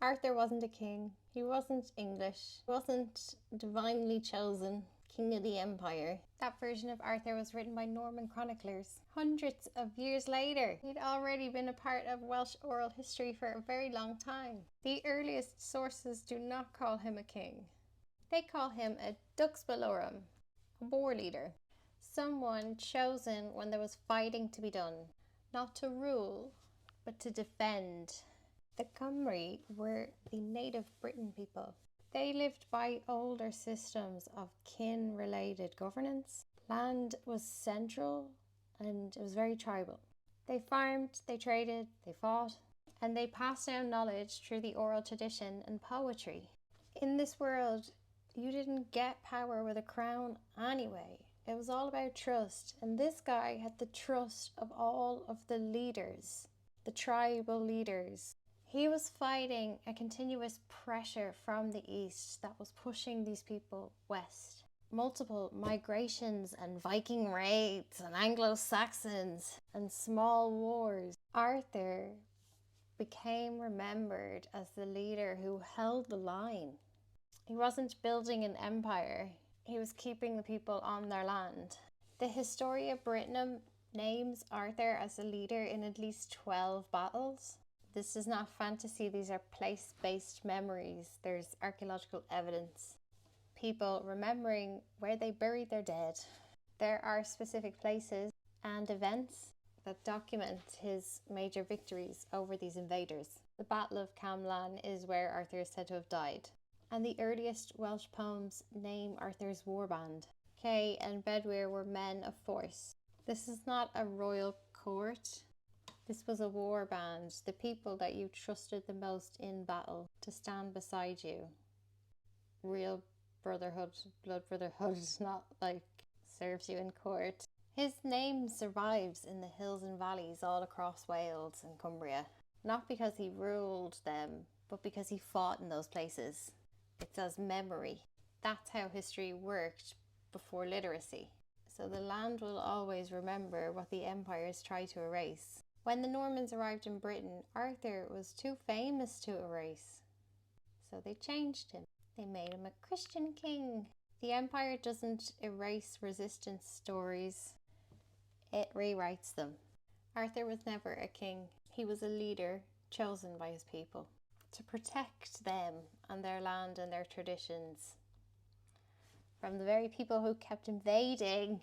Arthur wasn't a king. He wasn't English. He wasn't divinely chosen king of the empire. That version of Arthur was written by Norman chroniclers hundreds of years later. He'd already been a part of Welsh oral history for a very long time. The earliest sources do not call him a king. They call him a dux bellorum, a war leader, someone chosen when there was fighting to be done, not to rule, but to defend. The Cymry were the native Briton people. They lived by older systems of kin-related governance. Land was central and it was very tribal. They farmed, they traded, they fought, and they passed down knowledge through the oral tradition and poetry. In this world, you didn't get power with a crown anyway. It was all about trust, and this guy had the trust of all of the leaders, the tribal leaders. He was fighting a continuous pressure from the east that was pushing these people west. Multiple migrations and Viking raids and Anglo-Saxons and small wars. Arthur became remembered as the leader who held the line. He wasn't building an empire. He was keeping the people on their land. The Historia Britonum names Arthur as a leader in at least 12 battles. This is not fantasy, these are place-based memories. There's archaeological evidence. People remembering where they buried their dead. There are specific places and events that document his major victories over these invaders. The Battle of Camlan is where Arthur is said to have died. And the earliest Welsh poems name Arthur's warband. Kay and Bedwyr were men of force. This is not a royal court. This was a war band, the people that you trusted the most in battle to stand beside you. Real brotherhood, blood brotherhood, not like serves you in court. His name survives in the hills and valleys all across Wales and Cumbria. Not because he ruled them, but because he fought in those places. It's as memory. That's how history worked before literacy. So the land will always remember what the empires try to erase. When the Normans arrived in Britain, Arthur was too famous to erase. So they changed him. They made him a Christian king. The empire doesn't erase resistance stories. It rewrites them. Arthur was never a king. He was a leader chosen by his people to protect them and their land and their traditions from the very people who kept invading.